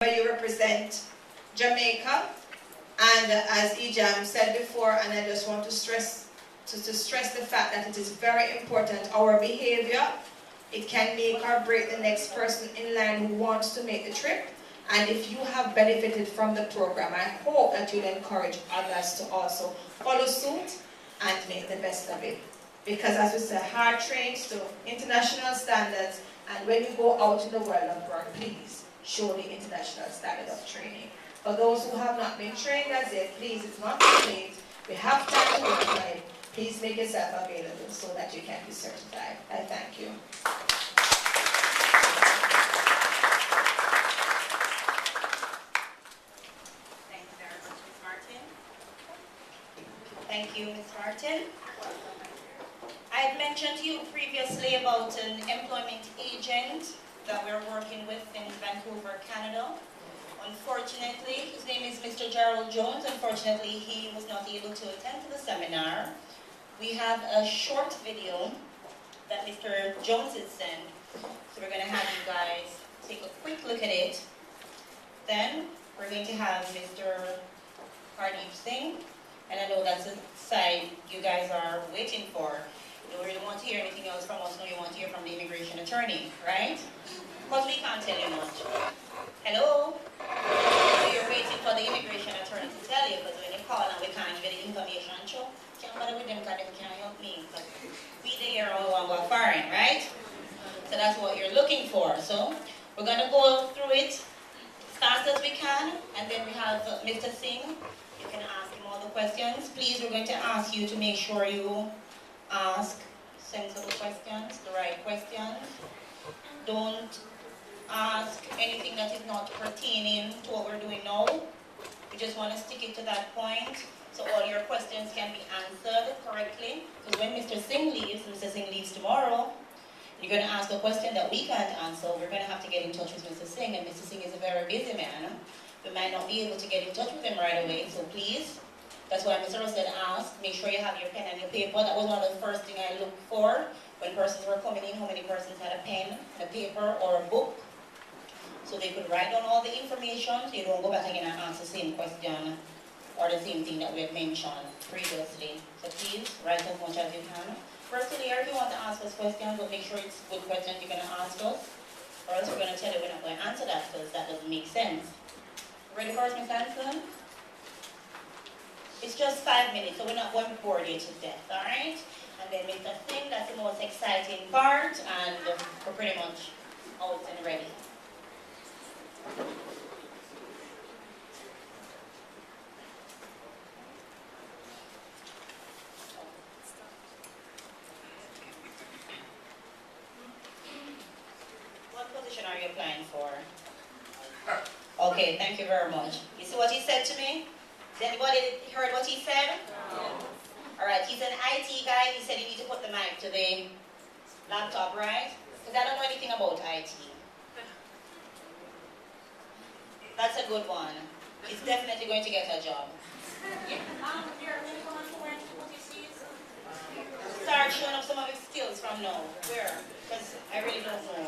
where you represent Jamaica, and as Ejam said before, and I just want to stress the fact that it is very important, our behavior, it can make or break the next person in line who wants to make the trip. And if you have benefited from the program, I hope that you'll encourage others to also follow suit and make the best of it. Because as we say, hard trains to international standards, and when you go out in the world of work, please show the international standard of training. For those who have not been trained as yet, please, it's not too late. We have time to work on it. Please make yourself available so that you can be certified. I thank you. Thank you very much, Ms. Martin. Thank you, Ms. Martin. I had mentioned to you previously about an employment agent that we're working with in Vancouver, Canada. Unfortunately, his name is Mr. Gerald Jones. Unfortunately, he was not able to attend to the seminar. We have a short video that Mr. Jones has sent, so we're going to have you guys take a quick look at it. Then we're going to have Mr. Hardeep Singh, and I know that's the side you guys are waiting for. You don't really want to hear anything else from us, no, you want to hear from the immigration attorney, right? Because we can't tell you much. Hello? So you're waiting for the immigration attorney to tell you, because when you call and we can't give you the information, sure, can't bother with them because they can't help me. Because we there all want to go foreign, right? So that's what you're looking for. So we're going to go through it as fast as we can, and then we have Mr. Singh. You can ask him all the questions. Please, we're going to ask you to make sure you ask sensible questions, the right questions. Don't ask anything that is not pertaining to what we're doing now. We just want to stick it to that point so all your questions can be answered correctly. Because when Mr. Singh leaves tomorrow, you're going to ask a question that we can't answer. We're going to have to get in touch with Mr. Singh, and Mr. Singh is a very busy man. We might not be able to get in touch with him right away, so please, that's why Mr. Ross said ask, make sure you have your pen and your paper. That was one of the first things I looked for when persons were coming in, how many persons had a pen, a paper, or a book, so they could write down all the information, so you don't go back again and ask the same question or the same thing that we had mentioned previously. So please, write as much as you can. Firstly, if you want to ask us questions, but make sure it's good questions you're going to ask us, or else we're going to tell you we're not going to answer that because that doesn't make sense. Ready for us, Ms. Hanson? It's just 5 minutes, so we're not going to bore you to death, alright? And then Mr. Singh, that's the most exciting part, and we're pretty much out and ready. What position are you applying for? Okay, thank you very much. You see what he said to me? Has anybody heard what he said? No. Alright, he's an IT guy. He said you need to put the mic to the laptop, right? Because I don't know anything about IT. That's a good one. He's definitely going to get a job. Yeah. Start showing up some of his skills from now. Where? Because I really don't know.